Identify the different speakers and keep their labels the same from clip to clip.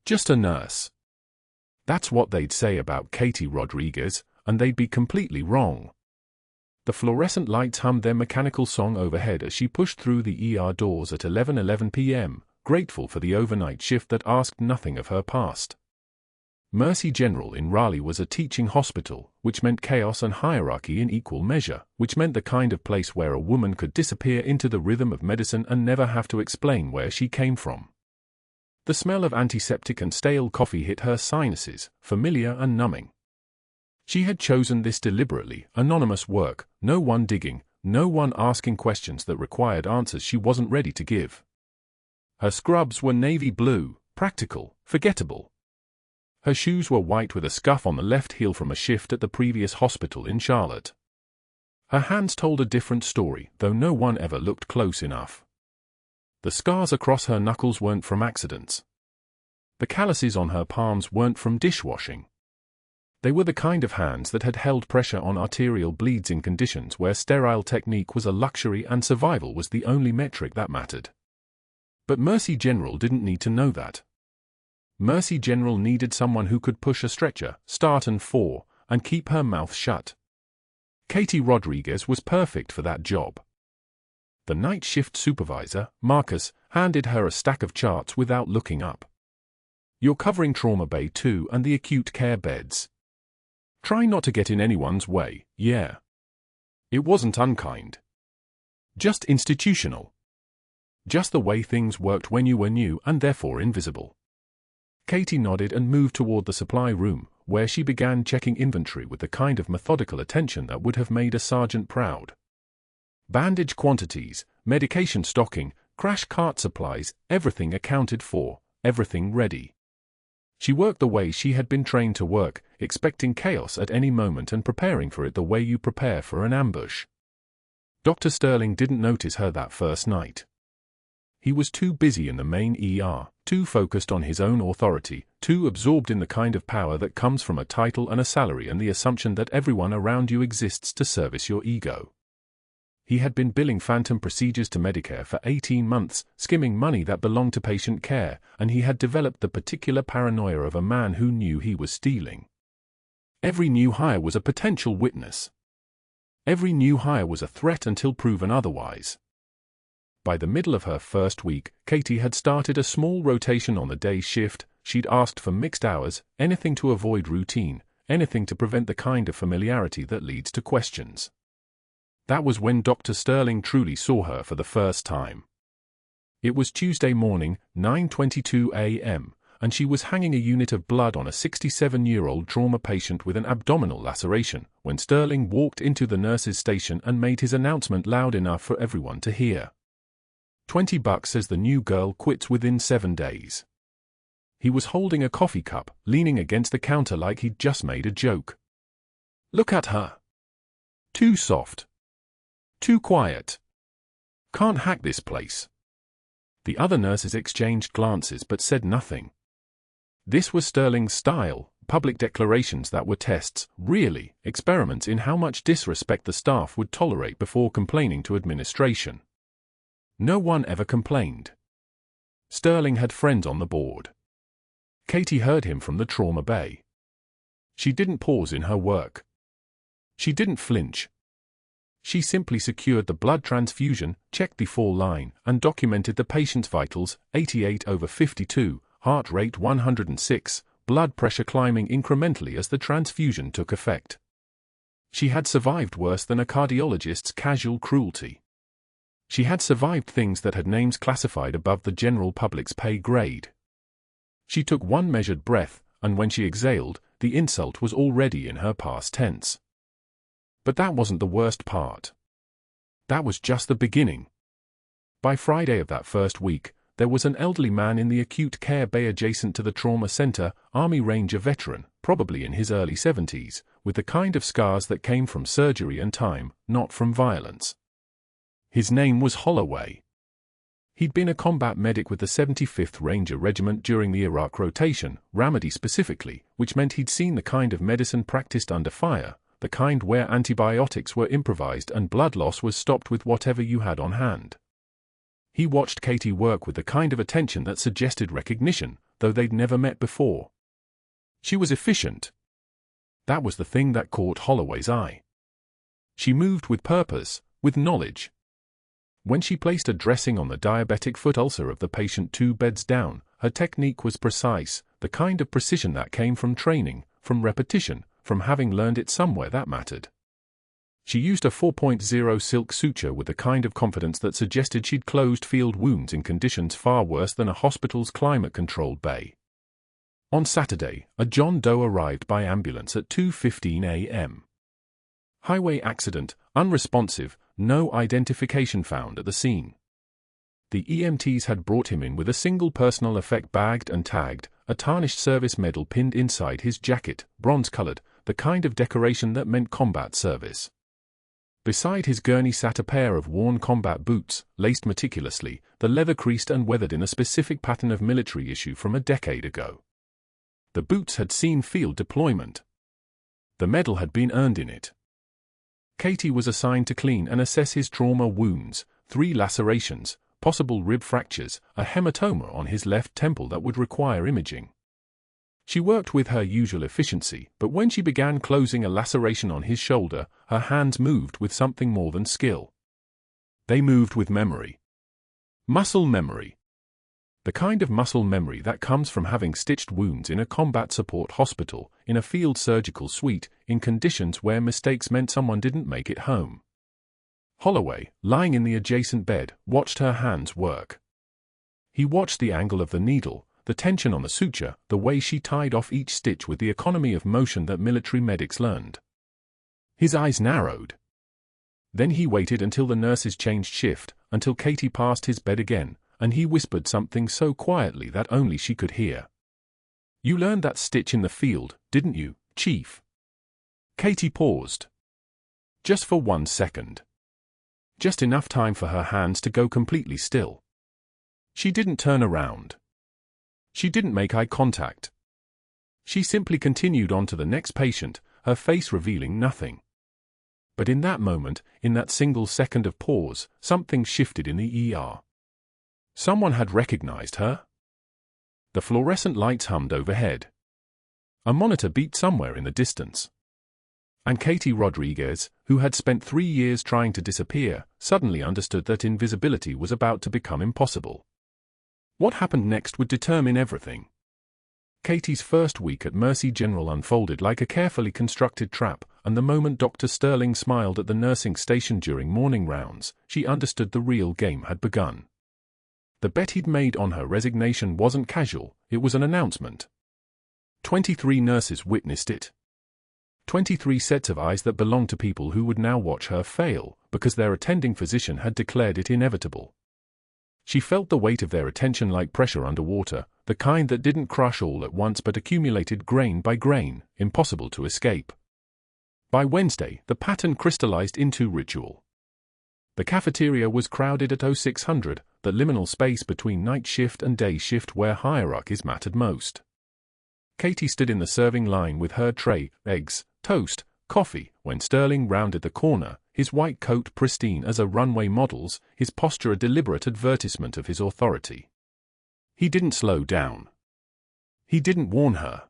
Speaker 1: Just a nurse. That's what they'd say about Katie Rodriguez, and they'd be completely wrong. The fluorescent lights hummed their mechanical song overhead as she pushed through the ER doors at 11:11 p.m., grateful for the overnight shift that asked nothing of her past. Mercy General in Raleigh was a teaching hospital, which meant chaos and hierarchy in equal measure, which meant the kind of place where a woman could disappear into the rhythm of medicine and never have to explain where she came from. The smell of antiseptic and stale coffee hit her sinuses, familiar and numbing. She had chosen this deliberately, anonymous work, no one digging, no one asking questions that required answers she wasn't ready to give. Her scrubs were navy blue, practical, forgettable. Her shoes were white with a scuff on the left heel from a shift at the previous hospital in Charlotte. Her hands told a different story, though no one ever looked close enough. The scars across her knuckles weren't from accidents. The calluses on her palms weren't from dishwashing. They were the kind of hands that had held pressure on arterial bleeds in conditions where sterile technique was a luxury and survival was the only metric that mattered. But Mercy General didn't need to know that. Mercy General needed someone who could push a stretcher, start and fall, and keep her mouth shut. Katie Rodriguez was perfect for that job. The night shift supervisor, Marcus, handed her a stack of charts without looking up. "You're covering Trauma Bay 2 and the acute care beds. Try not to get in anyone's way, yeah." It wasn't unkind. Just institutional. Just the way things worked when you were new and therefore invisible. Katie nodded and moved toward the supply room, where she began checking inventory with the kind of methodical attention that would have made a sergeant proud. Bandage quantities, medication stocking, crash cart supplies, everything accounted for, everything ready. She worked the way she had been trained to work, expecting chaos at any moment and preparing for it the way you prepare for an ambush. Dr. Sterling didn't notice her that first night. He was too busy in the main ER, too focused on his own authority, too absorbed in the kind of power that comes from a title and a salary and the assumption that everyone around you exists to service your ego. He had been billing phantom procedures to Medicare for 18 months, skimming money that belonged to patient care, and he had developed the particular paranoia of a man who knew he was stealing. Every new hire was a potential witness. Every new hire was a threat until proven otherwise. By the middle of her first week, Katie had started a small rotation on the day shift. She'd asked for mixed hours, anything to avoid routine, anything to prevent the kind of familiarity that leads to questions. That was when Dr. Sterling truly saw her for the first time. It was Tuesday morning, 9:22 a.m., and she was hanging a unit of blood on a 67-year-old trauma patient with an abdominal laceration, when Sterling walked into the nurse's station and made his announcement loud enough for everyone to hear. $20 says the new girl quits within 7 days. He was holding a coffee cup, leaning against the counter like he'd just made a joke. "Look at her. Too soft. Too quiet. Can't hack this place." The other nurses exchanged glances but said nothing. This was Sterling's style, public declarations that were tests, really, experiments in how much disrespect the staff would tolerate before complaining to administration. No one ever complained. Sterling had friends on the board. Katie heard him from the trauma bay. She didn't pause in her work. She didn't flinch. She simply secured the blood transfusion, checked the fall line, and documented the patient's vitals, 88/52, heart rate 106, blood pressure climbing incrementally as the transfusion took effect. She had survived worse than a cardiologist's casual cruelty. She had survived things that had names classified above the general public's pay grade. She took one measured breath, and when she exhaled, the insult was already in her past tense. But that wasn't the worst part. That was just the beginning. By Friday of that first week, there was an elderly man in the acute care bay adjacent to the trauma center, Army Ranger veteran, probably in his early 70s, with the kind of scars that came from surgery and time, not from violence. His name was Holloway. He'd been a combat medic with the 75th Ranger Regiment during the Iraq rotation, Ramadi specifically, which meant he'd seen the kind of medicine practiced under fire, the kind where antibiotics were improvised and blood loss was stopped with whatever you had on hand. He watched Katie work with the kind of attention that suggested recognition, though they'd never met before. She was efficient. That was the thing that caught Holloway's eye. She moved with purpose, with knowledge. When she placed a dressing on the diabetic foot ulcer of the patient 2 beds down, her technique was precise, the kind of precision that came from training, from repetition, from having learned it somewhere that mattered. She used a 4.0 silk suture with the kind of confidence that suggested she'd closed field wounds in conditions far worse than a hospital's climate-controlled bay. On Saturday, a John Doe arrived by ambulance at 2:15 a.m. Highway accident, unresponsive, no identification found at the scene. The EMTs had brought him in with a single personal effect bagged and tagged, a tarnished service medal pinned inside his jacket, bronze-colored, the kind of decoration that meant combat service. Beside his gurney sat a pair of worn combat boots, laced meticulously, the leather creased and weathered in a specific pattern of military issue from a decade ago. The boots had seen field deployment. The medal had been earned in it. Katie was assigned to clean and assess his trauma wounds, 3 lacerations, possible rib fractures, a hematoma on his left temple that would require imaging. She worked with her usual efficiency, but when she began closing a laceration on his shoulder, her hands moved with something more than skill. They moved with memory. Muscle memory. The kind of muscle memory that comes from having stitched wounds in a combat support hospital, in a field surgical suite, in conditions where mistakes meant someone didn't make it home. Holloway, lying in the adjacent bed, watched her hands work. He watched the angle of the needle, the tension on the suture, the way she tied off each stitch with the economy of motion that military medics learned. His eyes narrowed. Then he waited until the nurses changed shift, until Katie passed his bed again, and he whispered something so quietly that only she could hear. "You learned that stitch in the field, didn't you, Chief?" Katie paused. Just for 1 second. Just enough time for her hands to go completely still. She didn't turn around. She didn't make eye contact. She simply continued on to the next patient, her face revealing nothing. But in that moment, in that single second of pause, something shifted in the ER. Someone had recognized her. The fluorescent lights hummed overhead. A monitor beeped somewhere in the distance. And Katie Rodriguez, who had spent 3 years trying to disappear, suddenly understood that invisibility was about to become impossible. What happened next would determine everything. Katie's first week at Mercy General unfolded like a carefully constructed trap, and the moment Dr. Sterling smiled at the nursing station during morning rounds, she understood the real game had begun. The bet he'd made on her resignation wasn't casual, it was an announcement. 23 nurses witnessed it. 23 sets of eyes that belonged to people who would now watch her fail, because their attending physician had declared it inevitable. She felt the weight of their attention like pressure underwater, the kind that didn't crush all at once but accumulated grain by grain, impossible to escape. By Wednesday, the pattern crystallized into ritual. The cafeteria was crowded at 0600, the liminal space between night shift and day shift where hierarchies mattered most. Katie stood in the serving line with her tray, eggs, toast, coffee, when Sterling rounded the corner, his white coat pristine as a runway model's, his posture a deliberate advertisement of his authority. He didn't slow down. He didn't warn her.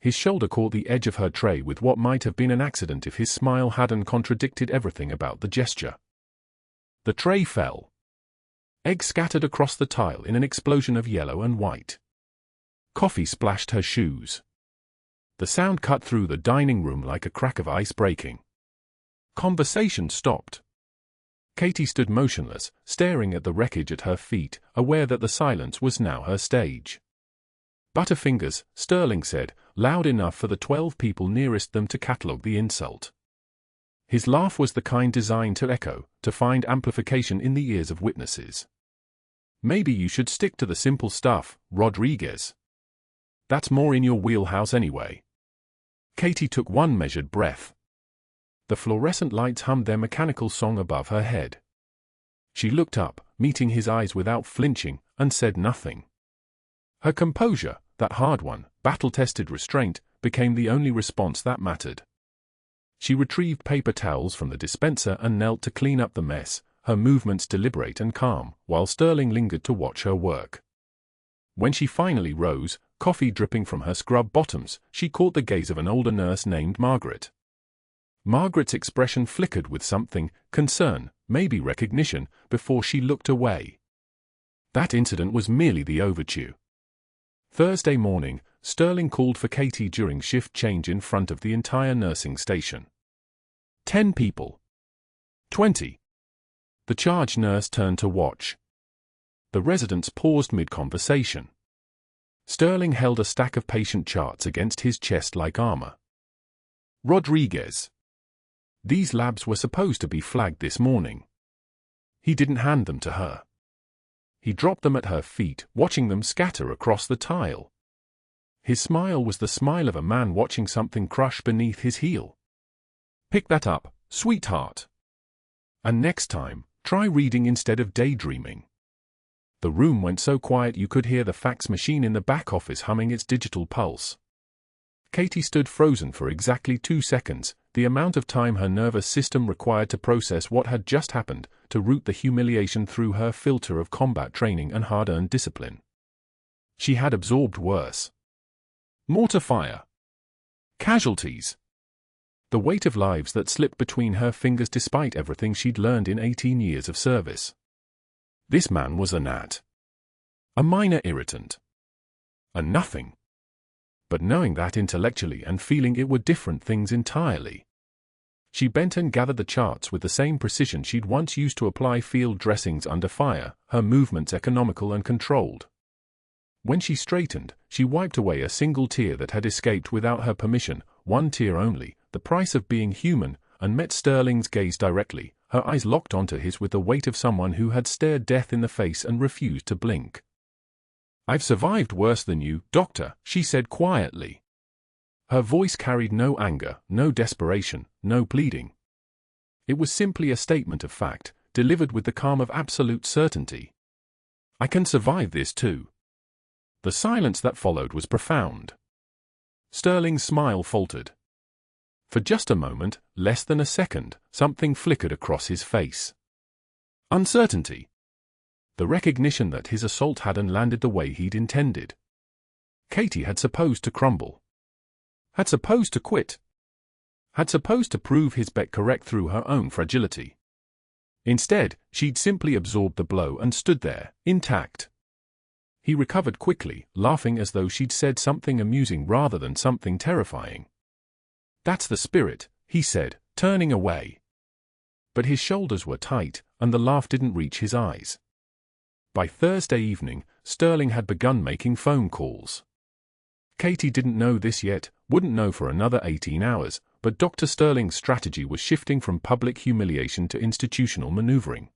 Speaker 1: His shoulder caught the edge of her tray with what might have been an accident if his smile hadn't contradicted everything about the gesture. The tray fell. Eggs scattered across the tile in an explosion of yellow and white. Coffee splashed her shoes. The sound cut through the dining room like a crack of ice breaking. Conversation stopped. Katie stood motionless, staring at the wreckage at her feet, aware that the silence was now her stage. "Butterfingers," Sterling said, loud enough for the 12 people nearest them to catalogue the insult. His laugh was the kind designed to echo, to find amplification in the ears of witnesses. "Maybe you should stick to the simple stuff, Rodriguez. That's more in your wheelhouse anyway." Katie took one measured breath. The fluorescent lights hummed their mechanical song above her head. She looked up, meeting his eyes without flinching, and said nothing. Her composure, that hard one, battle-tested restraint, became the only response that mattered. She retrieved paper towels from the dispenser and knelt to clean up the mess, her movements deliberate and calm, while Sterling lingered to watch her work. When she finally rose, coffee dripping from her scrub bottoms, she caught the gaze of an older nurse named Margaret. Margaret's expression flickered with something, concern, maybe recognition, before she looked away. That incident was merely the overture. Thursday morning, Sterling called for Katie during shift change in front of the entire nursing station. 10 people. 20. The charge nurse turned to watch. The residents paused mid-conversation. Sterling held a stack of patient charts against his chest like armor. Rodriguez. These labs were supposed to be flagged this morning. He didn't hand them to her. He dropped them at her feet, watching them scatter across the tile. His smile was the smile of a man watching something crush beneath his heel. Pick that up, sweetheart. And next time, try reading instead of daydreaming. The room went so quiet you could hear the fax machine in the back office humming its digital pulse. Katie stood frozen for exactly 2 seconds, the amount of time her nervous system required to process what had just happened, to route the humiliation through her filter of combat training and hard-earned discipline. She had absorbed worse. Mortar fire. Casualties. The weight of lives that slipped between her fingers despite everything she'd learned in 18 years of service. This man was a gnat. A minor irritant. A nothing. But knowing that intellectually and feeling it were different things entirely. She bent and gathered the charts with the same precision she'd once used to apply field dressings under fire, her movements economical and controlled. When she straightened, she wiped away a single tear that had escaped without her permission, one tear only, the price of being human, and met Sterling's gaze directly, her eyes locked onto his with the weight of someone who had stared death in the face and refused to blink. "I've survived worse than you, Doctor," she said quietly. Her voice carried no anger, no desperation, no pleading. It was simply a statement of fact, delivered with the calm of absolute certainty. "I can survive this too." The silence that followed was profound. Sterling's smile faltered. For just a moment, less than a second, something flickered across his face. Uncertainty. The recognition that his assault hadn't landed the way he'd intended. Katie had supposed to crumble. Had supposed to quit. Had supposed to prove his bet correct through her own fragility. Instead, she'd simply absorbed the blow and stood there, intact. He recovered quickly, laughing as though she'd said something amusing rather than something terrifying. "That's the spirit," he said, turning away. But his shoulders were tight, and the laugh didn't reach his eyes. By Thursday evening, Sterling had begun making phone calls. Katie didn't know this yet, wouldn't know for another 18 hours, but Dr. Sterling's strategy was shifting from public humiliation to institutional maneuvering.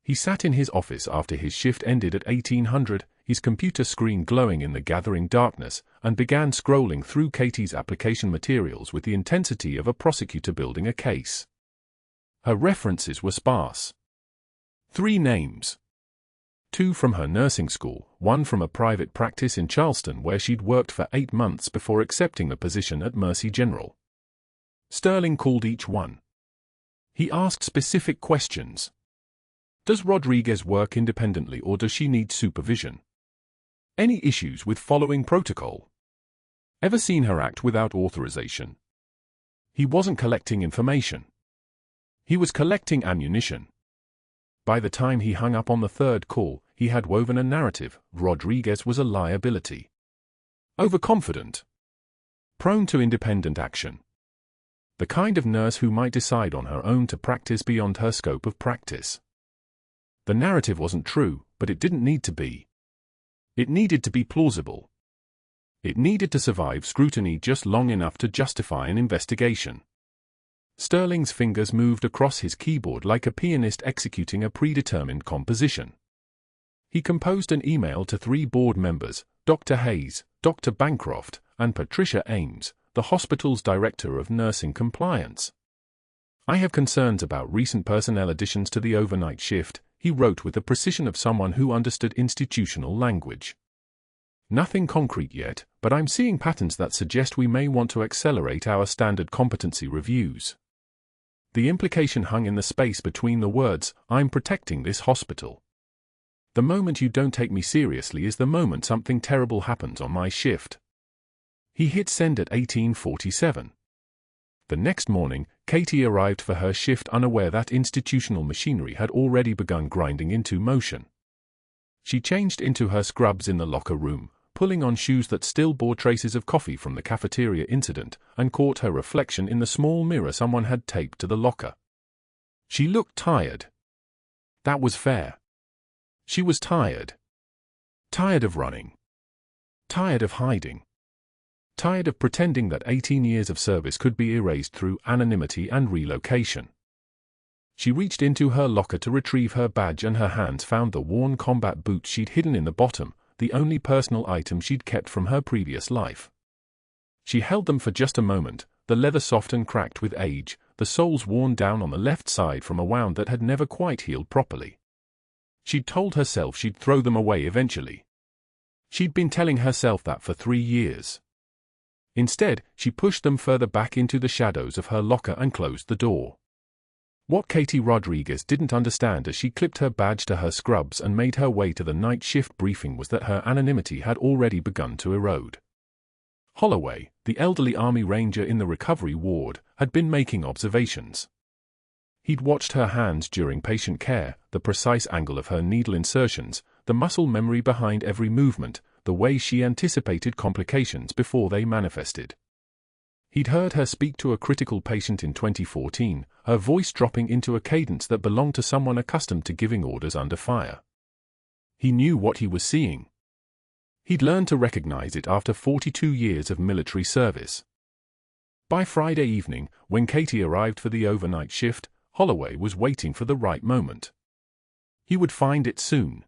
Speaker 1: He sat in his office after his shift ended at 1800, his computer screen glowing in the gathering darkness, and began scrolling through Katie's application materials with the intensity of a prosecutor building a case. Her references were sparse. 3 names. 2 from her nursing school, 1 from a private practice in Charleston where she'd worked for 8 months before accepting the position at Mercy General. Sterling called each one. He asked specific questions. Does Rodriguez work independently or does she need supervision? Any issues with following protocol? Ever seen her act without authorization? He wasn't collecting information. He was collecting ammunition. By the time he hung up on the 3rd call, he had woven a narrative. Rodriguez was a liability. Overconfident. Prone to independent action. The kind of nurse who might decide on her own to practice beyond her scope of practice. The narrative wasn't true, but it didn't need to be. It needed to be plausible. It needed to survive scrutiny just long enough to justify an investigation. Sterling's fingers moved across his keyboard like a pianist executing a predetermined composition. He composed an email to 3 board members, Dr. Hayes, Dr. Bancroft, and Patricia Ames, the hospital's director of nursing compliance. "I have concerns about recent personnel additions to the overnight shift," he wrote with the precision of someone who understood institutional language. "Nothing concrete yet, but I'm seeing patterns that suggest we may want to accelerate our standard competency reviews." The implication hung in the space between the words, "I'm protecting this hospital." The moment you don't take me seriously is the moment something terrible happens on my shift. He hit send at 18:47. The next morning, Katie arrived for her shift unaware that institutional machinery had already begun grinding into motion. She changed into her scrubs in the locker room, pulling on shoes that still bore traces of coffee from the cafeteria incident, and caught her reflection in the small mirror someone had taped to the locker. She looked tired. That was fair. She was tired. Tired of running. Tired of hiding. Tired of pretending that 18 years of service could be erased through anonymity and relocation. She reached into her locker to retrieve her badge, and her hands found the worn combat boots she'd hidden in the bottom, the only personal item she'd kept from her previous life. She held them for just a moment, the leather soft and cracked with age, the soles worn down on the left side from a wound that had never quite healed properly. She'd told herself she'd throw them away eventually. She'd been telling herself that for 3 years. Instead, she pushed them further back into the shadows of her locker and closed the door. What Katie Rodriguez didn't understand as she clipped her badge to her scrubs and made her way to the night shift briefing was that her anonymity had already begun to erode. Holloway, the elderly Army Ranger in the recovery ward, had been making observations. He'd watched her hands during patient care, the precise angle of her needle insertions, the muscle memory behind every movement, the way she anticipated complications before they manifested. He'd heard her speak to a critical patient in 2014, her voice dropping into a cadence that belonged to someone accustomed to giving orders under fire. He knew what he was seeing. He'd learned to recognize it after 42 years of military service. By Friday evening, when Katie arrived for the overnight shift, Holloway was waiting for the right moment. He would find it soon.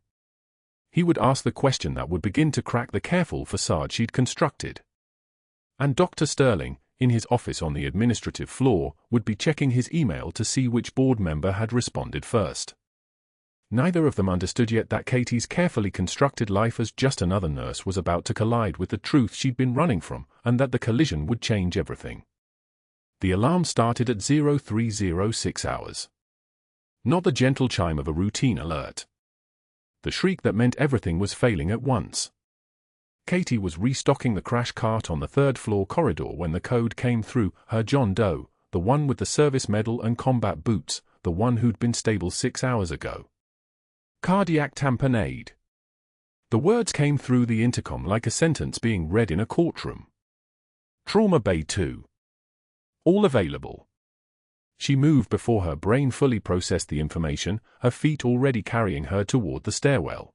Speaker 1: He would ask the question that would begin to crack the careful facade she'd constructed. And Dr. Sterling, in his office on the administrative floor, would be checking his email to see which board member had responded first. Neither of them understood yet that Katie's carefully constructed life as just another nurse was about to collide with the truth she'd been running from, and that the collision would change everything. The alarm started at 03:06 hours. Not the gentle chime of a routine alert. The shriek that meant everything was failing at once. Katie was restocking the crash cart on the third-floor corridor when the code came through, her John Doe, the one with the service medal and combat boots, the one who'd been stable 6 hours ago. Cardiac tamponade. The words came through the intercom like a sentence being read in a courtroom. Trauma Bay 2. All available. She moved before her brain fully processed the information, her feet already carrying her toward the stairwell.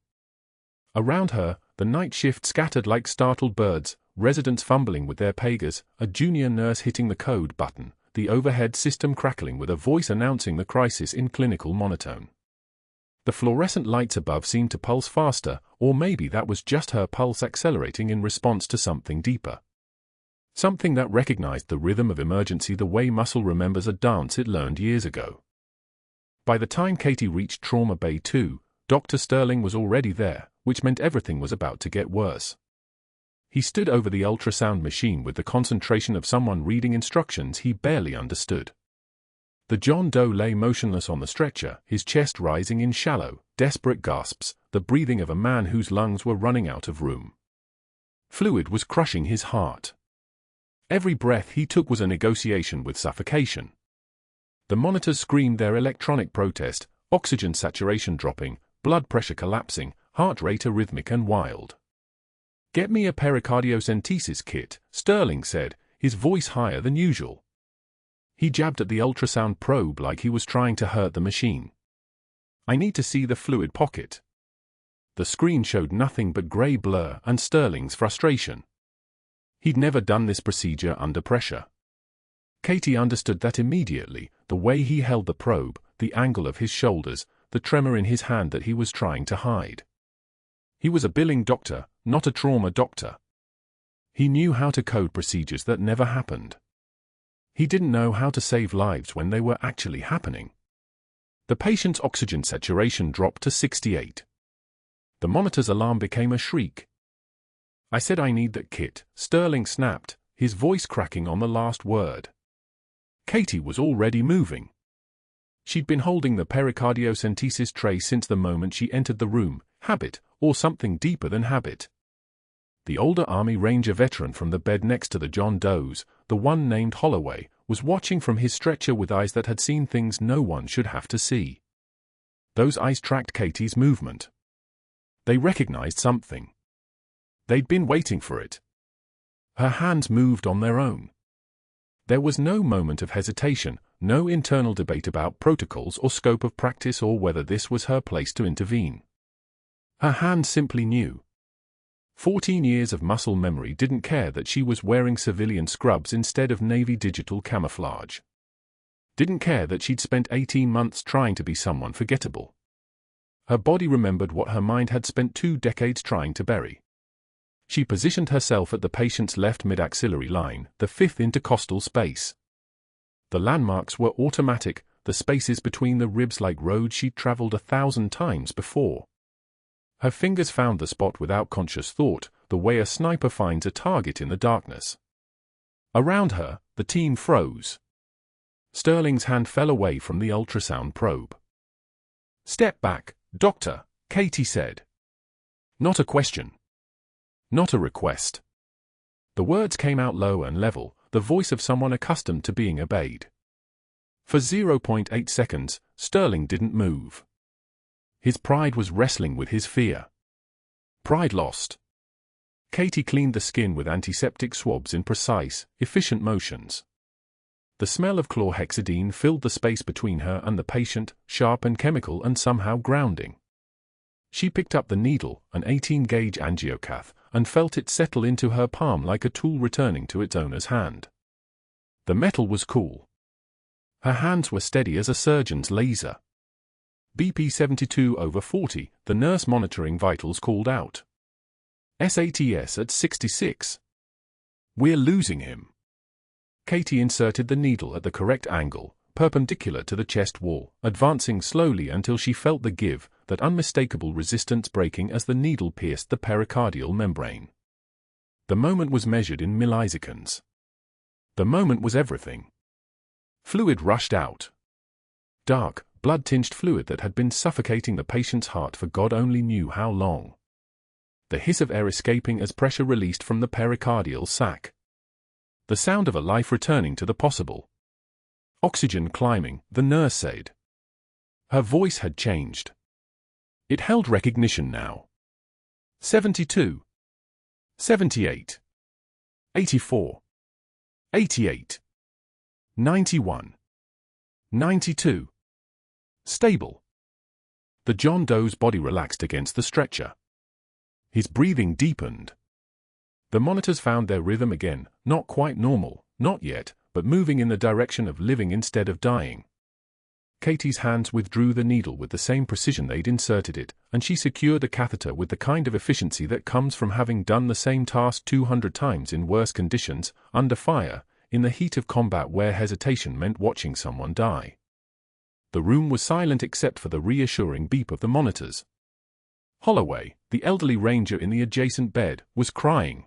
Speaker 1: Around her, the night shift scattered like startled birds, residents fumbling with their pagers, a junior nurse hitting the code button, the overhead system crackling with a voice announcing the crisis in clinical monotone. The fluorescent lights above seemed to pulse faster, or maybe that was just her pulse accelerating in response to something deeper. Something that recognized the rhythm of emergency the way muscle remembers a dance it learned years ago. By the time Katie reached Trauma Bay 2, Dr. Sterling was already there, which meant everything was about to get worse. He stood over the ultrasound machine with the concentration of someone reading instructions he barely understood. The John Doe lay motionless on the stretcher, his chest rising in shallow, desperate gasps, the breathing of a man whose lungs were running out of room. Fluid was crushing his heart. Every breath he took was a negotiation with suffocation. The monitors screamed their electronic protest, oxygen saturation dropping, blood pressure collapsing, heart rate arrhythmic and wild. "Get me a pericardiocentesis kit," Sterling said, his voice higher than usual. He jabbed at the ultrasound probe like he was trying to hurt the machine. "I need to see the fluid pocket." The screen showed nothing but grey blur and Sterling's frustration. He'd never done this procedure under pressure. Katie understood that immediately, the way he held the probe, the angle of his shoulders, the tremor in his hand that he was trying to hide. He was a billing doctor, not a trauma doctor. He knew how to code procedures that never happened. He didn't know how to save lives when they were actually happening. The patient's oxygen saturation dropped to 68. The monitor's alarm became a shriek. "I said I need that kit," Sterling snapped, his voice cracking on the last word. Katie was already moving. She'd been holding the pericardiocentesis tray since the moment she entered the room, habit, or something deeper than habit. The older Army Ranger veteran from the bed next to the John Does, the one named Holloway, was watching from his stretcher with eyes that had seen things no one should have to see. Those eyes tracked Katie's movement. They recognized something. They'd been waiting for it. Her hands moved on their own. There was no moment of hesitation, no internal debate about protocols or scope of practice or whether this was her place to intervene. Her hands simply knew. 14 years of muscle memory didn't care that she was wearing civilian scrubs instead of Navy digital camouflage. Didn't care that she'd spent 18 months trying to be someone forgettable. Her body remembered what her mind had spent 2 decades trying to bury. She positioned herself at the patient's left mid-axillary line, the 5th intercostal space. The landmarks were automatic, the spaces between the ribs like roads she'd traveled 1,000 times before. Her fingers found the spot without conscious thought, the way a sniper finds a target in the darkness. Around her, the team froze. Sterling's hand fell away from the ultrasound probe. "Step back, Doctor," Katie said. Not a question. Not a request. The words came out low and level, the voice of someone accustomed to being obeyed. For 0.8 seconds, Sterling didn't move. His pride was wrestling with his fear. Pride lost. Katie cleaned the skin with antiseptic swabs in precise, efficient motions. The smell of chlorhexidine filled the space between her and the patient, sharp and chemical and somehow grounding. She picked up the needle, an 18-gauge angiocath, and felt it settle into her palm like a tool returning to its owner's hand. The metal was cool. Her hands were steady as a surgeon's laser. BP 72/40, the nurse monitoring vitals called out. SATS at 66. "We're losing him." Katie inserted the needle at the correct angle, perpendicular to the chest wall, advancing slowly until she felt the give, that unmistakable resistance breaking as the needle pierced the pericardial membrane. The moment was measured in milliseconds. The moment was everything. Fluid rushed out. Dark, blood-tinged fluid that had been suffocating the patient's heart for God only knew how long. The hiss of air escaping as pressure released from the pericardial sac. The sound of a life returning to the possible. Oxygen climbing, the nurse said. Her voice had changed. It held recognition now. 72. 78. 84. 88. 91. 92. Stable. The John Doe's body relaxed against the stretcher. His breathing deepened. The monitors found their rhythm again, not quite normal, not yet, but moving in the direction of living instead of dying. Katie's hands withdrew the needle with the same precision they'd inserted it, and she secured the catheter with the kind of efficiency that comes from having done the same task 200 times in worse conditions, under fire, in the heat of combat where hesitation meant watching someone die. The room was silent except for the reassuring beep of the monitors. Holloway, the elderly ranger in the adjacent bed, was crying.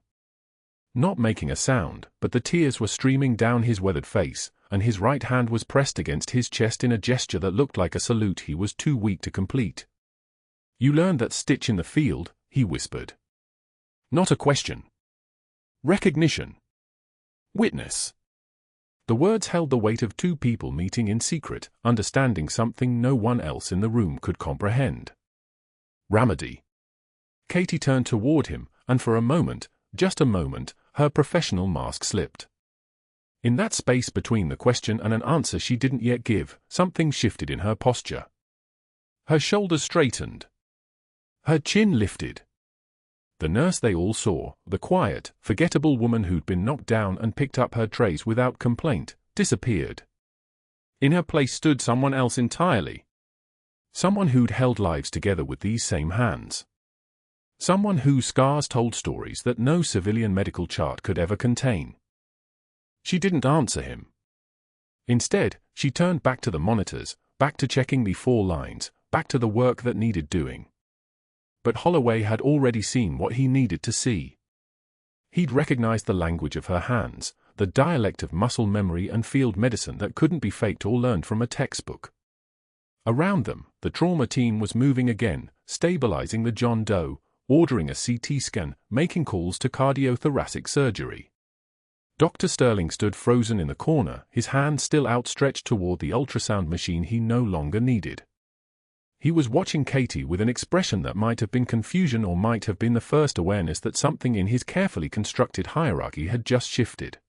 Speaker 1: Not making a sound, but the tears were streaming down his weathered face, and his right hand was pressed against his chest in a gesture that looked like a salute he was too weak to complete. "You learned that stitch in the field," he whispered. Not a question. Recognition. Witness. The words held the weight of 2 people meeting in secret, understanding something no one else in the room could comprehend. Remedy. Katie turned toward him, and for a moment, just a moment, her professional mask slipped. In that space between the question and an answer she didn't yet give, something shifted in her posture. Her shoulders straightened. Her chin lifted. The nurse they all saw, the quiet, forgettable woman who'd been knocked down and picked up her trays without complaint, disappeared. In her place stood someone else entirely. Someone who'd held lives together with these same hands. Someone whose scars told stories that no civilian medical chart could ever contain. She didn't answer him. Instead, she turned back to the monitors, back to checking the 4 lines, back to the work that needed doing. But Holloway had already seen what he needed to see. He'd recognized the language of her hands, the dialect of muscle memory and field medicine that couldn't be faked or learned from a textbook. Around them, the trauma team was moving again, stabilizing the John Doe, ordering a CT scan, making calls to cardiothoracic surgery. Dr. Sterling stood frozen in the corner, his hand still outstretched toward the ultrasound machine he no longer needed. He was watching Katie with an expression that might have been confusion or might have been the first awareness that something in his carefully constructed hierarchy had just shifted.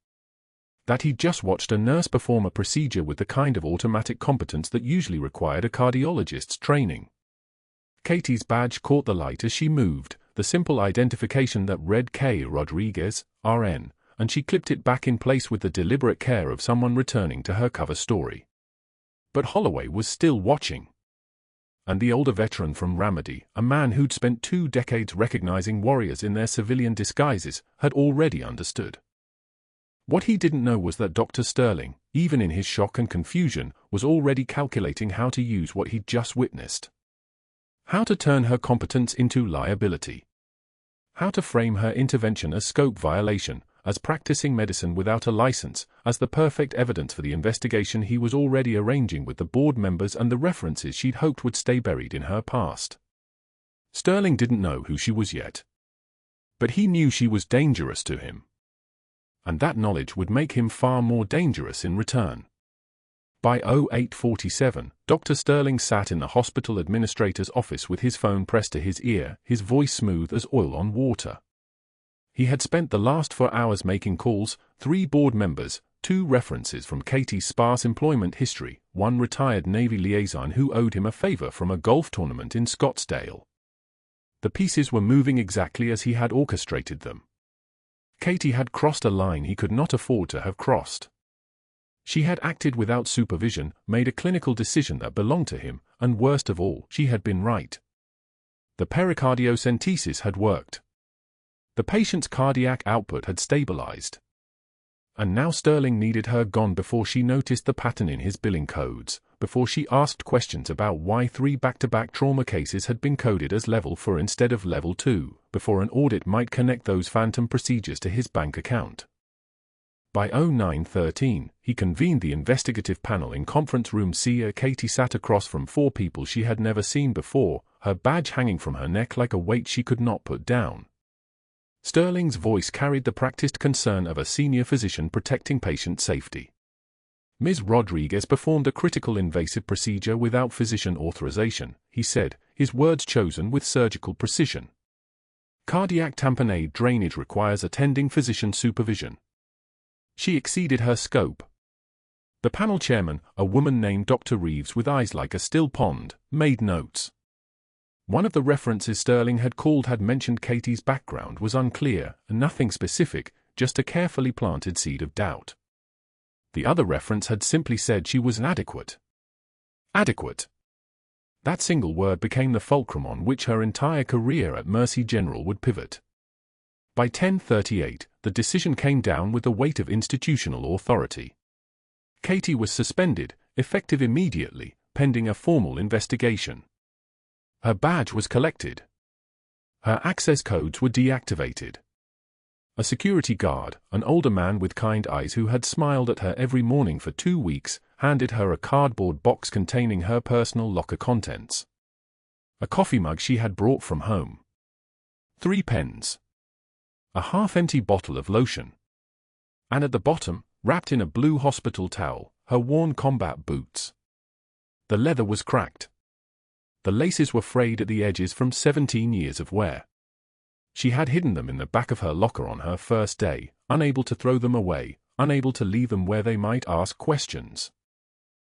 Speaker 1: That he'd just watched a nurse perform a procedure with the kind of automatic competence that usually required a cardiologist's training. Katie's badge caught the light as she moved, the simple identification that read K. Rodriguez, RN, and she clipped it back in place with the deliberate care of someone returning to her cover story. But Holloway was still watching. And the older veteran from Raleigh, a man who'd spent 2 decades recognizing warriors in their civilian disguises, had already understood. What he didn't know was that Dr. Sterling, even in his shock and confusion, was already calculating how to use what he'd just witnessed. How to turn her competence into liability. How to frame her intervention as scope violation, as practicing medicine without a license, as the perfect evidence for the investigation he was already arranging with the board members and the references she'd hoped would stay buried in her past. Sterling didn't know who she was yet. But he knew she was dangerous to him. And that knowledge would make him far more dangerous in return. By 08:47, Dr. Sterling sat in the hospital administrator's office with his phone pressed to his ear, his voice smooth as oil on water. He had spent the last 4 hours making calls, 3 board members, 2 references from Katie's sparse employment history, 1 retired Navy liaison who owed him a favor from a golf tournament in Scottsdale. The pieces were moving exactly as he had orchestrated them. Katie had crossed a line he could not afford to have crossed. She had acted without supervision, made a clinical decision that belonged to him, and worst of all, she had been right. The pericardiocentesis had worked. The patient's cardiac output had stabilized. And now Sterling needed her gone before she noticed the pattern in his billing codes, before she asked questions about why 3 back-to-back trauma cases had been coded as level 4 instead of level 2, before an audit might connect those phantom procedures to his bank account. By 09:13, he convened the investigative panel in conference room C. Katie sat across from 4 people she had never seen before, her badge hanging from her neck like a weight she could not put down. Sterling's voice carried the practiced concern of a senior physician protecting patient safety. Ms. Rodriguez performed a critical invasive procedure without physician authorization, he said, his words chosen with surgical precision. Cardiac tamponade drainage requires attending physician supervision. She exceeded her scope. The panel chairman, a woman named Dr. Reeves with eyes like a still pond, made notes. One of the references Sterling had called had mentioned Katie's background was unclear, and nothing specific, just a carefully planted seed of doubt. The other reference had simply said she was inadequate. Adequate. That single word became the fulcrum on which her entire career at Mercy General would pivot. By 10:38, the decision came down with the weight of institutional authority. Katie was suspended, effective immediately, pending a formal investigation. Her badge was collected. Her access codes were deactivated. A security guard, an older man with kind eyes who had smiled at her every morning for 2 weeks, handed her a cardboard box containing her personal locker contents. A coffee mug she had brought from home. 3 pens. A half-empty bottle of lotion. And at the bottom, wrapped in a blue hospital towel, her worn combat boots. The leather was cracked. The laces were frayed at the edges from 17 years of wear. She had hidden them in the back of her locker on her first day, unable to throw them away, unable to leave them where they might ask questions.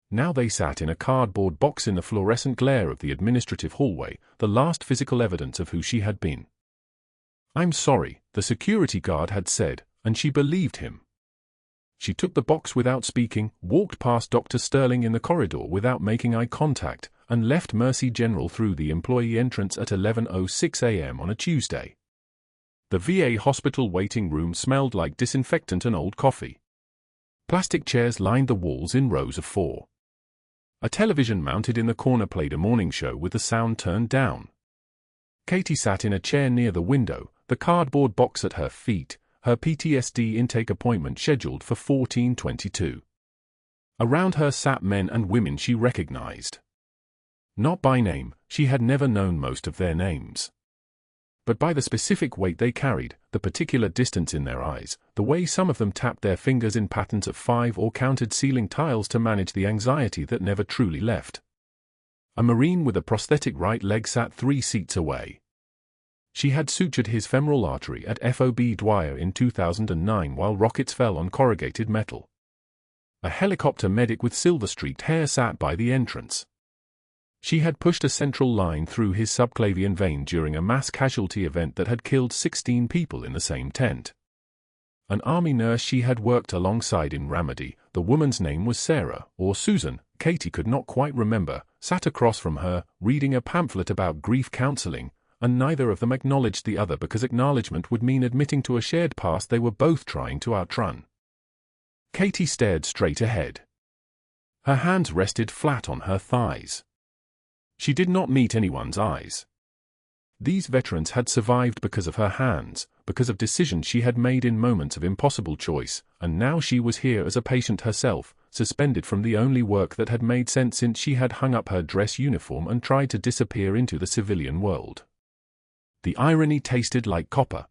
Speaker 1: Now they sat in a cardboard box in the fluorescent glare of the administrative hallway, the last physical evidence of who she had been. "I'm sorry," the security guard had said, and she believed him. She took the box without speaking, walked past Dr. Sterling in the corridor without making eye contact, and left Mercy General through the employee entrance at 11:06 a.m. on a Tuesday. The VA hospital waiting room smelled like disinfectant and old coffee. Plastic chairs lined the walls in rows of 4. A television mounted in the corner played a morning show with the sound turned down. Katie sat in a chair near the window, the cardboard box at her feet, her PTSD intake appointment scheduled for 14:22. Around her sat men and women she recognized. Not by name, she had never known most of their names. But by the specific weight they carried, the particular distance in their eyes, the way some of them tapped their fingers in patterns of 5 or counted ceiling tiles to manage the anxiety that never truly left. A Marine with a prosthetic right leg sat 3 seats away. She had sutured his femoral artery at FOB Dwyer in 2009 while rockets fell on corrugated metal. A helicopter medic with silver-streaked hair sat by the entrance. She had pushed a central line through his subclavian vein during a mass casualty event that had killed 16 people in the same tent. An army nurse she had worked alongside in Ramadi, the woman's name was Sarah, or Susan, Katie could not quite remember, sat across from her, reading a pamphlet about grief counseling, and neither of them acknowledged the other because acknowledgement would mean admitting to a shared past they were both trying to outrun. Katie stared straight ahead. Her hands rested flat on her thighs. She did not meet anyone's eyes. These veterans had survived because of her hands, because of decisions she had made in moments of impossible choice, and now she was here as a patient herself, suspended from the only work that had made sense since she had hung up her dress uniform and tried to disappear into the civilian world. The irony tasted like copper.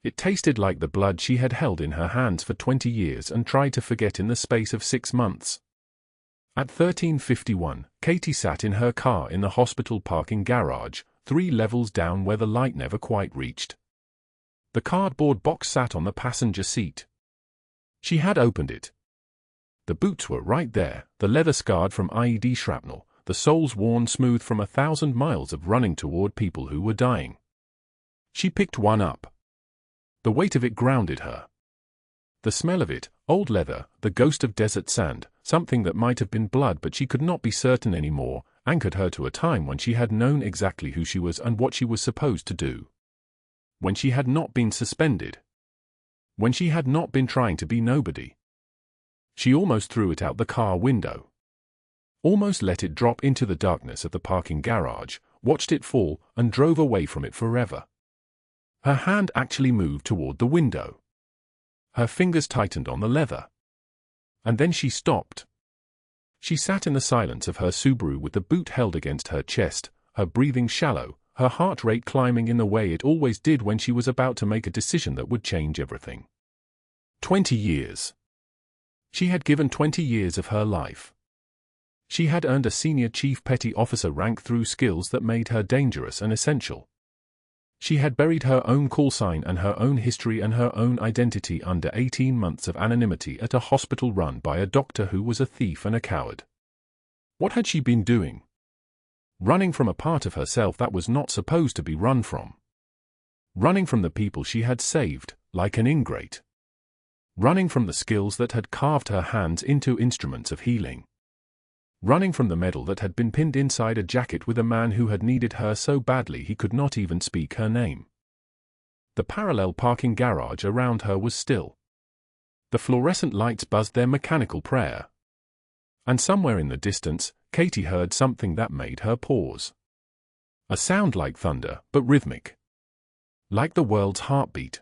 Speaker 1: It tasted like the blood she had held in her hands for 20 years and tried to forget in the space of 6 months. At 13:51, Katie sat in her car in the hospital parking garage, 3 levels down where the light never quite reached. The cardboard box sat on the passenger seat. She had opened it. The boots were right there, the leather scarred from IED shrapnel, the soles worn smooth from 1,000 miles of running toward people who were dying. She picked one up. The weight of it grounded her. The smell of it, old leather, the ghost of desert sand, something that might have been blood but she could not be certain anymore, anchored her to a time when she had known exactly who she was and what she was supposed to do. When she had not been suspended. When she had not been trying to be nobody. She almost threw it out the car window. Almost let it drop into the darkness of the parking garage, watched it fall, and drove away from it forever. Her hand actually moved toward the window. Her fingers tightened on the leather. And then she stopped. She sat in the silence of her Subaru with the boot held against her chest, her breathing shallow, her heart rate climbing in the way it always did when she was about to make a decision that would change everything. 20 years. She had given 20 years of her life. She had earned a senior chief petty officer rank through skills that made her dangerous and essential. She had buried her own call sign and her own history and her own identity under 18 months of anonymity at a hospital run by a doctor who was a thief and a coward. What had she been doing? Running from a part of herself that was not supposed to be run from. Running from the people she had saved, like an ingrate. Running from the skills that had carved her hands into instruments of healing. Running from the medal that had been pinned inside a jacket with a man who had needed her so badly he could not even speak her name. The parallel parking garage around her was still. The fluorescent lights buzzed their mechanical prayer. And somewhere in the distance, Katie heard something that made her pause. A sound like thunder, but rhythmic. Like the world's heartbeat.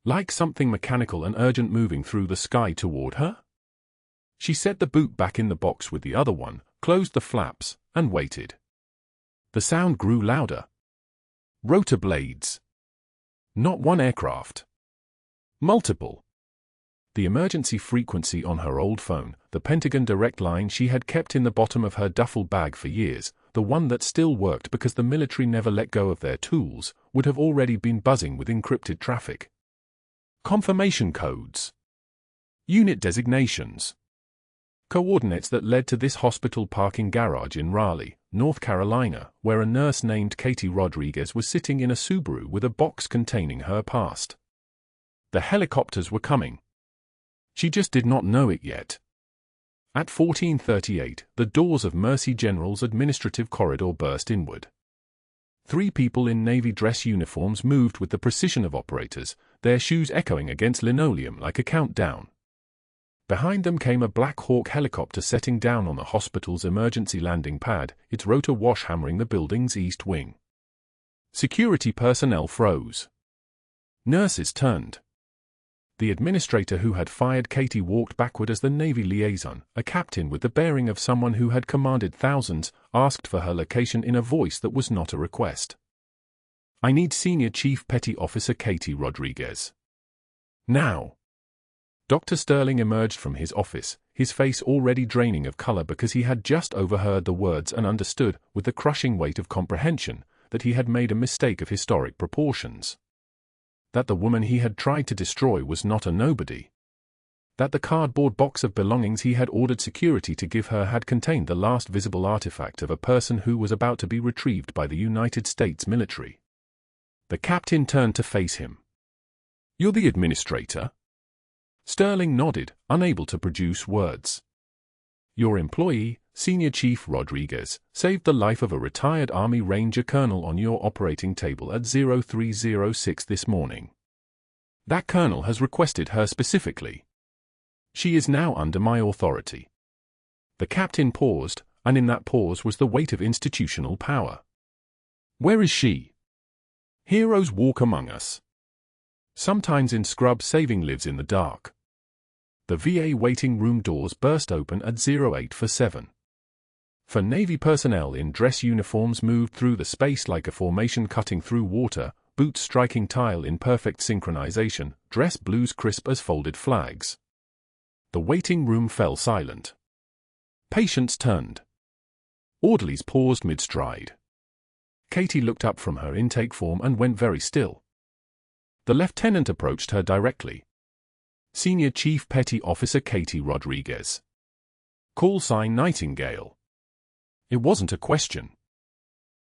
Speaker 1: Like something mechanical and urgent moving through the sky toward her? She set the boot back in the box with the other one, closed the flaps, and waited. The sound grew louder. Rotor blades. Not one aircraft. Multiple. The emergency frequency on her old phone, the Pentagon direct line she had kept in the bottom of her duffel bag for years, the one that still worked because the military never let go of their tools, would have already been buzzing with encrypted traffic. Confirmation codes. Unit designations. Coordinates that led to this hospital parking garage in Raleigh, North Carolina, where a nurse named Katie Rodriguez was sitting in a Subaru with a box containing her past. The helicopters were coming. She just did not know it yet. At 14:38, the doors of Mercy General's administrative corridor burst inward. 3 people in Navy dress uniforms moved with the precision of operators, their shoes echoing against linoleum like a countdown. Behind them came a Black Hawk helicopter setting down on the hospital's emergency landing pad, its rotor wash hammering the building's east wing. Security personnel froze. Nurses turned. The administrator who had fired Katie walked backward as the Navy liaison, a captain with the bearing of someone who had commanded thousands, asked for her location in a voice that was not a request. "I need Senior Chief Petty Officer Katie Rodriguez. Now." Dr. Sterling emerged from his office, his face already draining of color because he had just overheard the words and understood, with the crushing weight of comprehension, that he had made a mistake of historic proportions. That the woman he had tried to destroy was not a nobody. That the cardboard box of belongings he had ordered security to give her had contained the last visible artifact of a person who was about to be retrieved by the United States military. The captain turned to face him. "You're the administrator?" Sterling nodded, unable to produce words. "Your employee, Senior Chief Rodriguez, saved the life of a retired Army Ranger colonel on your operating table at 0306 this morning. That colonel has requested her specifically. She is now under my authority." The captain paused, and in that pause was the weight of institutional power. "Where is she?" "Heroes walk among us. Sometimes in scrub saving lives in the dark." The VA waiting room doors burst open at 0847. For Navy personnel in dress uniforms moved through the space like a formation cutting through water, boots striking tile in perfect synchronization, dress blues crisp as folded flags. The waiting room fell silent. Patients turned. Orderlies paused mid-stride. Katie looked up from her intake form and went very still. The lieutenant approached her directly. "Senior Chief Petty Officer Katie Rodriguez. Call sign Nightingale." It wasn't a question.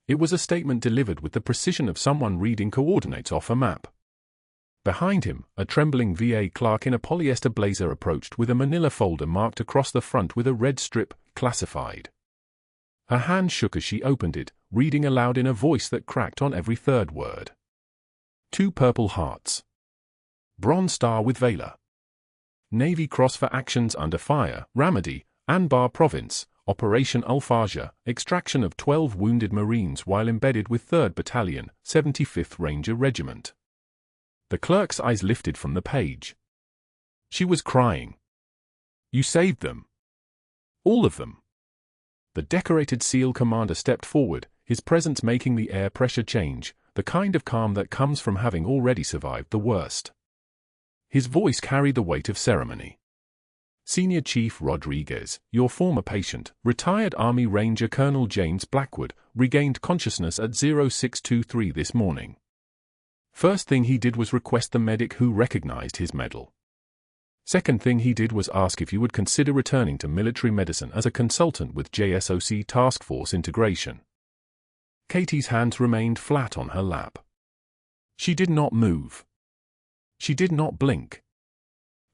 Speaker 1: It was a statement delivered with the precision of someone reading coordinates off a map. Behind him, a trembling VA clerk in a polyester blazer approached with a manila folder marked across the front with a red strip, "Classified." Her hand shook as she opened it, reading aloud in a voice that cracked on every third word. 2 Purple Hearts. Bronze Star with Valor. Navy Cross for actions under fire, Ramadi, Anbar Province, Operation Al-Fajr, extraction of 12 wounded Marines while embedded with 3rd Battalion, 75th Ranger Regiment. The clerk's eyes lifted from the page. She was crying. "You saved them. All of them." The decorated SEAL commander stepped forward, his presence making the air pressure change, the kind of calm that comes from having already survived the worst. His voice carried the weight of ceremony. "Senior Chief Rodriguez, your former patient, retired Army Ranger Colonel James Blackwood, regained consciousness at 0623 this morning. First thing he did was request the medic who recognized his medal. Second thing he did was ask if you would consider returning to military medicine as a consultant with JSOC Task Force integration." Katie's hands remained flat on her lap. She did not move. She did not blink.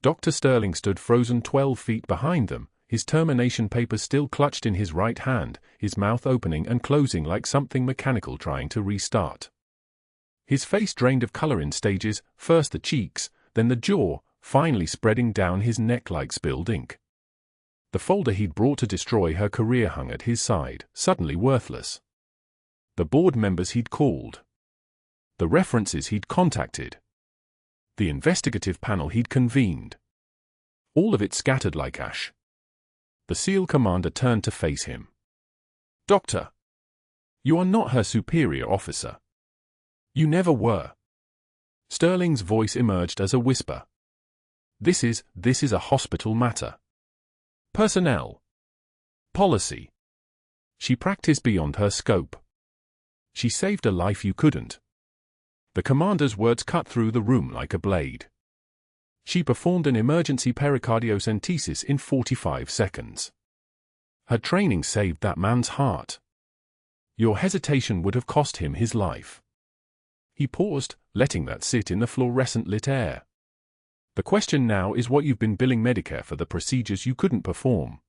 Speaker 1: Dr. Sterling stood frozen 12 feet behind them, his termination papers still clutched in his right hand, his mouth opening and closing like something mechanical trying to restart. His face drained of color in stages, first the cheeks, then the jaw, finally spreading down his neck like spilled ink. The folder he'd brought to destroy her career hung at his side, suddenly worthless. The board members he'd called. The references he'd contacted. The investigative panel he'd convened. All of it scattered like ash. The SEAL commander turned to face him. "Doctor, you are not her superior officer. You never were." Sterling's voice emerged as a whisper. This is a hospital matter. Personnel. Policy." She practiced beyond her scope. "She saved a life you couldn't." The commander's words cut through the room like a blade. "She performed an emergency pericardiocentesis in 45 seconds. Her training saved that man's heart. Your hesitation would have cost him his life." He paused, letting that sit in the fluorescent-lit air. "The question now is what you've been billing Medicare for the procedures you couldn't perform."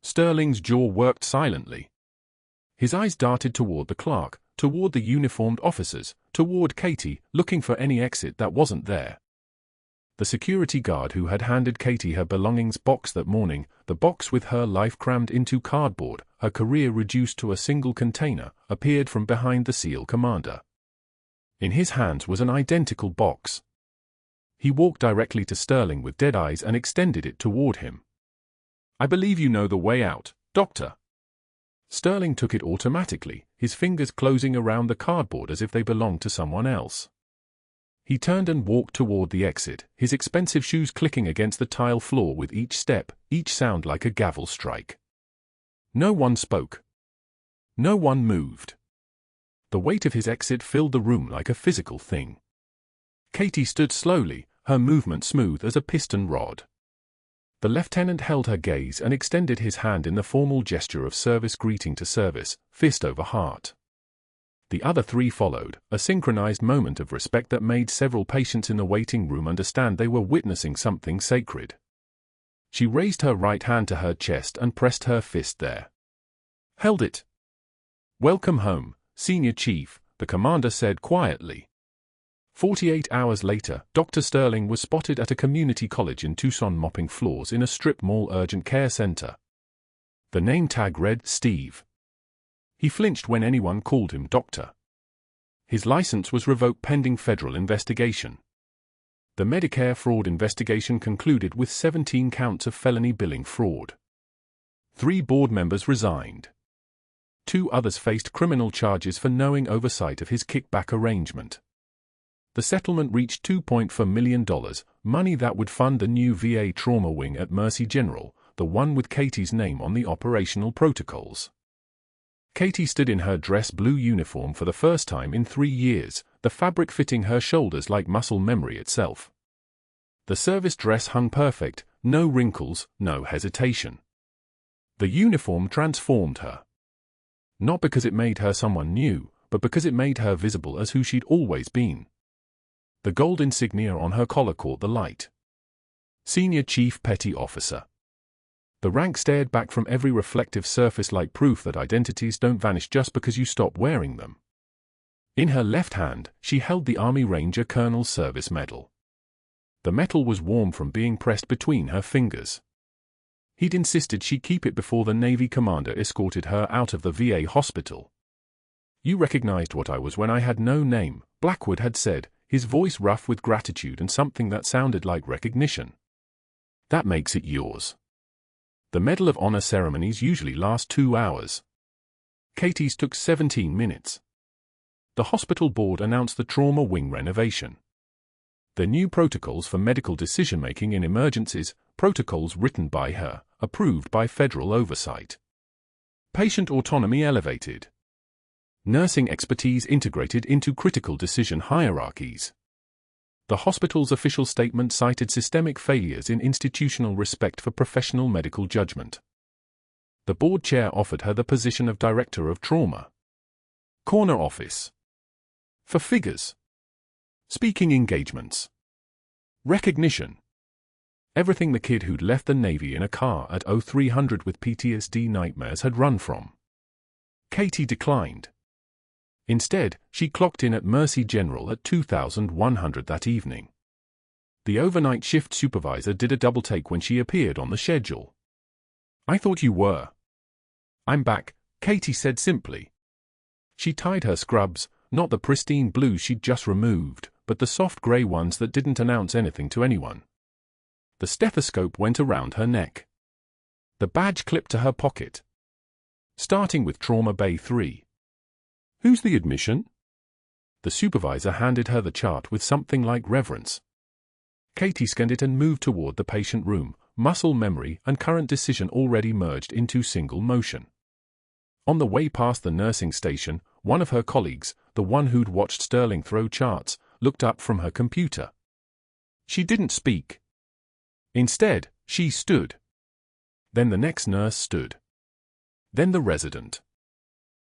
Speaker 1: Sterling's jaw worked silently. His eyes darted toward the clerk, toward the uniformed officers, toward Katie, looking for any exit that wasn't there. The security guard who had handed Katie her belongings box that morning, the box with her life crammed into cardboard, her career reduced to a single container, appeared from behind the SEAL commander. In his hands was an identical box. He walked directly to Sterling with dead eyes and extended it toward him. "I believe you know the way out, Doctor." Sterling took it automatically, his fingers closing around the cardboard as if they belonged to someone else. He turned and walked toward the exit, his expensive shoes clicking against the tile floor with each step, each sound like a gavel strike. No one spoke. No one moved. The weight of his exit filled the room like a physical thing. Katie stood slowly, her movement smooth as a piston rod. The lieutenant held her gaze and extended his hand in the formal gesture of service greeting to service, fist over heart. The other three followed, a synchronized moment of respect that made several patients in the waiting room understand they were witnessing something sacred. She raised her right hand to her chest and pressed her fist there. "Held it." "Welcome home, Senior Chief," the commander said quietly. 48 hours later, Dr. Sterling was spotted at a community college in Tucson mopping floors in a strip mall urgent care center. The name tag read Steve. He flinched when anyone called him doctor. His license was revoked pending federal investigation. The Medicare fraud investigation concluded with 17 counts of felony billing fraud. 3 board members resigned. 2 others faced criminal charges for knowing oversight of his kickback arrangement. The settlement reached $2.4 million, money that would fund the new VA trauma wing at Mercy General, the one with Katie's name on the operational protocols. Katie stood in her dress blue uniform for the first time in 3 years, the fabric fitting her shoulders like muscle memory itself. The service dress hung perfect, no wrinkles, no hesitation. The uniform transformed her. Not because it made her someone new, but because it made her visible as who she'd always been. The gold insignia on her collar caught the light. Senior Chief Petty Officer. The rank stared back from every reflective surface like proof that identities don't vanish just because you stop wearing them. In her left hand, she held the Army Ranger Colonel's Service Medal. The metal was warm from being pressed between her fingers. He'd insisted she keep it before the Navy commander escorted her out of the VA hospital. "You recognized what I was when I had no name," Blackwood had said, his voice rough with gratitude and something that sounded like recognition. "That makes it yours." The Medal of Honor ceremonies usually last 2 hours. Katie's took 17 minutes. The hospital board announced the trauma wing renovation. The new protocols for medical decision-making in emergencies, protocols written by her, approved by federal oversight. Patient autonomy elevated. Nursing expertise integrated into critical decision hierarchies. The hospital's official statement cited systemic failures in institutional respect for professional medical judgment. The board chair offered her the position of Director of Trauma. Corner office. For figures. Speaking engagements. Recognition. Everything the kid who'd left the Navy in a car at 0300 with PTSD nightmares had run from. Katie declined. Instead, she clocked in at Mercy General at 2100 that evening. The overnight shift supervisor did a double take when she appeared on the schedule. "I thought you were." "I'm back," Katie said simply. She tied her scrubs, not the pristine blues she'd just removed, but the soft gray ones that didn't announce anything to anyone. The stethoscope went around her neck. The badge clipped to her pocket. Starting with Trauma Bay 3. "Who's the admission?" The supervisor handed her the chart with something like reverence. Katie scanned it and moved toward the patient room, muscle memory and current decision already merged into single motion. On the way past the nursing station, one of her colleagues, the one who'd watched Sterling throw charts, looked up from her computer. She didn't speak. Instead, she stood. Then the next nurse stood. Then the resident.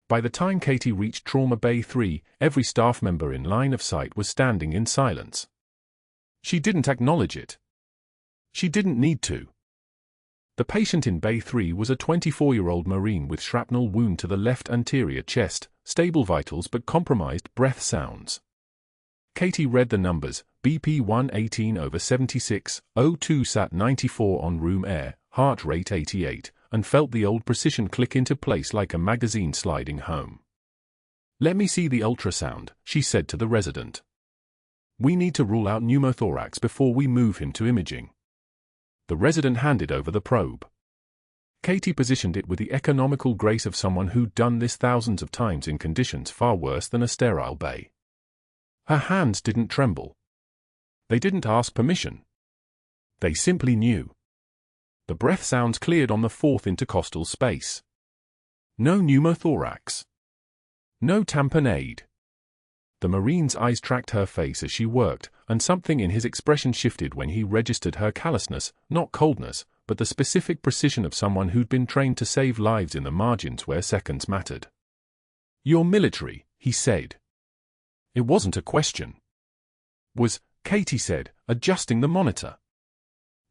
Speaker 1: By the time Katie reached Trauma Bay 3, every staff member in line of sight was standing in silence. She didn't acknowledge it. She didn't need to. The patient in Bay 3 was a 24-year-old Marine with shrapnel wound to the left anterior chest, stable vitals but compromised breath sounds. Katie read the numbers, BP 118/76, O2 sat 94 on room air, heart rate 88, and felt the old precision click into place like a magazine sliding home. "Let me see the ultrasound," she said to the resident. We need to rule out pneumothorax before we move him to imaging. The resident handed over the probe. Katie positioned it with the economical grace of someone who'd done this thousands of times in conditions far worse than a sterile bay. Her hands didn't tremble. They didn't ask permission. They simply knew. The breath sounds cleared on the fourth intercostal space. No pneumothorax. No tamponade. The Marine's eyes tracked her face as she worked, and something in his expression shifted when he registered her callousness, not coldness, but the specific precision of someone who'd been trained to save lives in the margins where seconds mattered. "You're military," he said. It wasn't a question. "Was," Katie said, adjusting the monitor.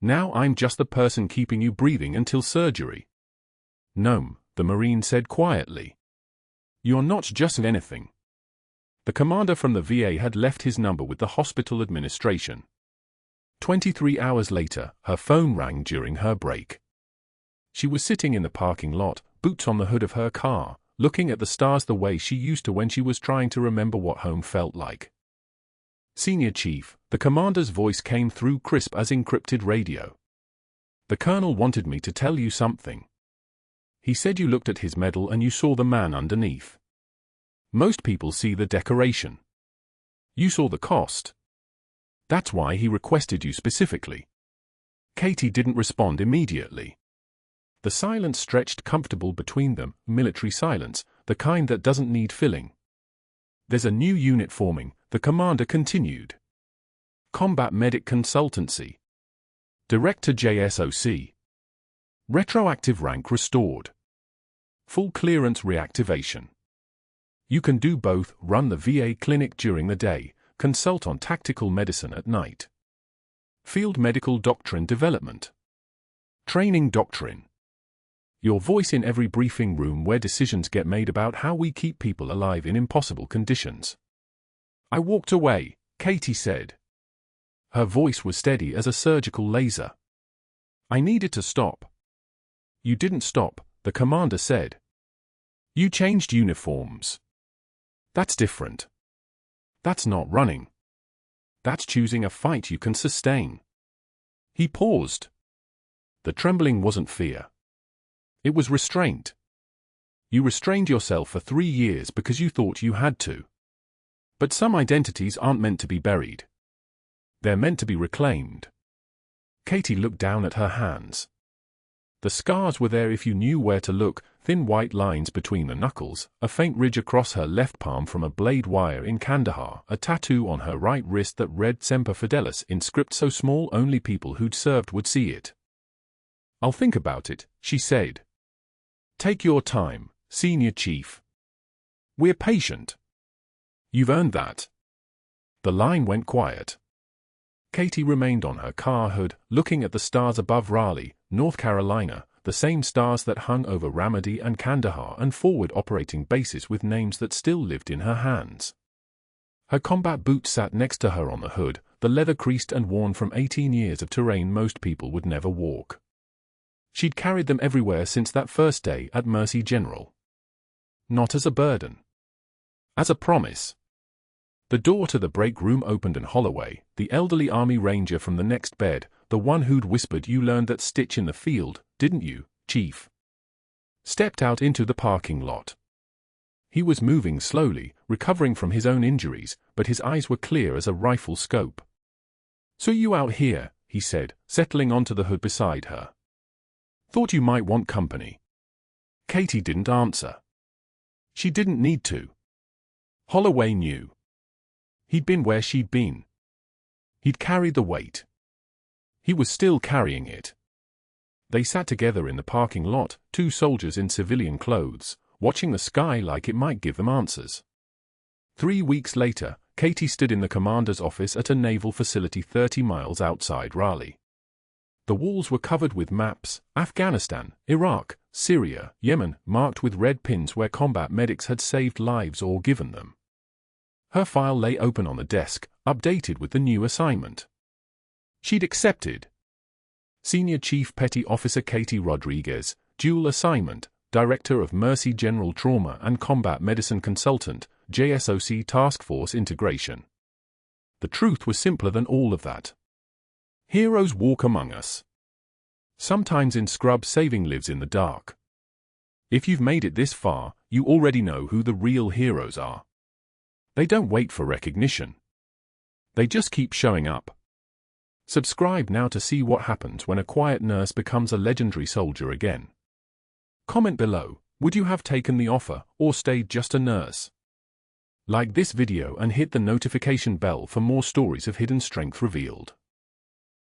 Speaker 1: "Now I'm just the person keeping you breathing until surgery." "No," the Marine said quietly. "You're not just anything." The commander from the VA had left his number with the hospital administration. 23 hours later, her phone rang during her break. She was sitting in the parking lot, boots on the hood of her car, looking at the stars the way she used to when she was trying to remember what home felt like. "Senior Chief," the commander's voice came through crisp as encrypted radio. "The colonel wanted me to tell you something. He said you looked at his medal and you saw the man underneath. Most people see the decoration. You saw the cost. That's why he requested you specifically." Katie didn't respond immediately. The silence stretched comfortable between them, military silence, the kind that doesn't need filling. "There's a new unit forming," the commander continued. "Combat Medic Consultancy. Direct to JSOC. Retroactive rank restored. Full clearance reactivation. You can do both, run the VA clinic during the day, consult on tactical medicine at night. Field medical doctrine development. Training doctrine. Your voice in every briefing room where decisions get made about how we keep people alive in impossible conditions." "I walked away," Katie said. Her voice was steady as a surgical laser. "I needed to stop." "You didn't stop," the commander said. "You changed uniforms. That's different. That's not running. That's choosing a fight you can sustain." He paused. The trembling wasn't fear. It was restraint. "You restrained yourself for 3 years because you thought you had to. But some identities aren't meant to be buried. They're meant to be reclaimed." Katie looked down at her hands. The scars were there if you knew where to look, thin white lines between the knuckles, a faint ridge across her left palm from a blade wire in Kandahar, a tattoo on her right wrist that read Semper Fidelis in script so small only people who'd served would see it. "I'll think about it," she said. "Take your time, Senior Chief. We're patient. You've earned that." The line went quiet. Katie remained on her car hood, looking at the stars above Raleigh, North Carolina, the same stars that hung over Ramadi and Kandahar and forward operating bases with names that still lived in her hands. Her combat boots sat next to her on the hood, the leather creased and worn from 18 years of terrain most people would never walk. She'd carried them everywhere since that first day at Mercy General. Not as a burden. As a promise. The door to the break room opened and Holloway, the elderly Army Ranger from the next bed, the one who'd whispered "You learned that stitch in the field, didn't you, Chief?" stepped out into the parking lot. He was moving slowly, recovering from his own injuries, but his eyes were clear as a rifle scope. "So you out here," he said, settling onto the hood beside her. "Thought you might want company." Katie didn't answer. She didn't need to. Holloway knew. He'd been where she'd been. He'd carried the weight. He was still carrying it. They sat together in the parking lot, 2 soldiers in civilian clothes, watching the sky like it might give them answers. 3 weeks later, Katie stood in the commander's office at a naval facility 30 miles outside Raleigh. The walls were covered with maps, Afghanistan, Iraq, Syria, Yemen, marked with red pins where combat medics had saved lives or given them. Her file lay open on the desk, updated with the new assignment. She'd accepted. Senior Chief Petty Officer Katie Rodriguez, dual assignment, Director of Mercy General Trauma and Combat Medicine Consultant, JSOC Task Force Integration. The truth was simpler than all of that. Heroes walk among us. Sometimes in scrub, saving lives in the dark. If you've made it this far, you already know who the real heroes are. They don't wait for recognition. They just keep showing up. Subscribe now to see what happens when a quiet nurse becomes a legendary soldier again. Comment below, would you have taken the offer or stayed just a nurse? Like this video and hit the notification bell for more stories of hidden strength revealed.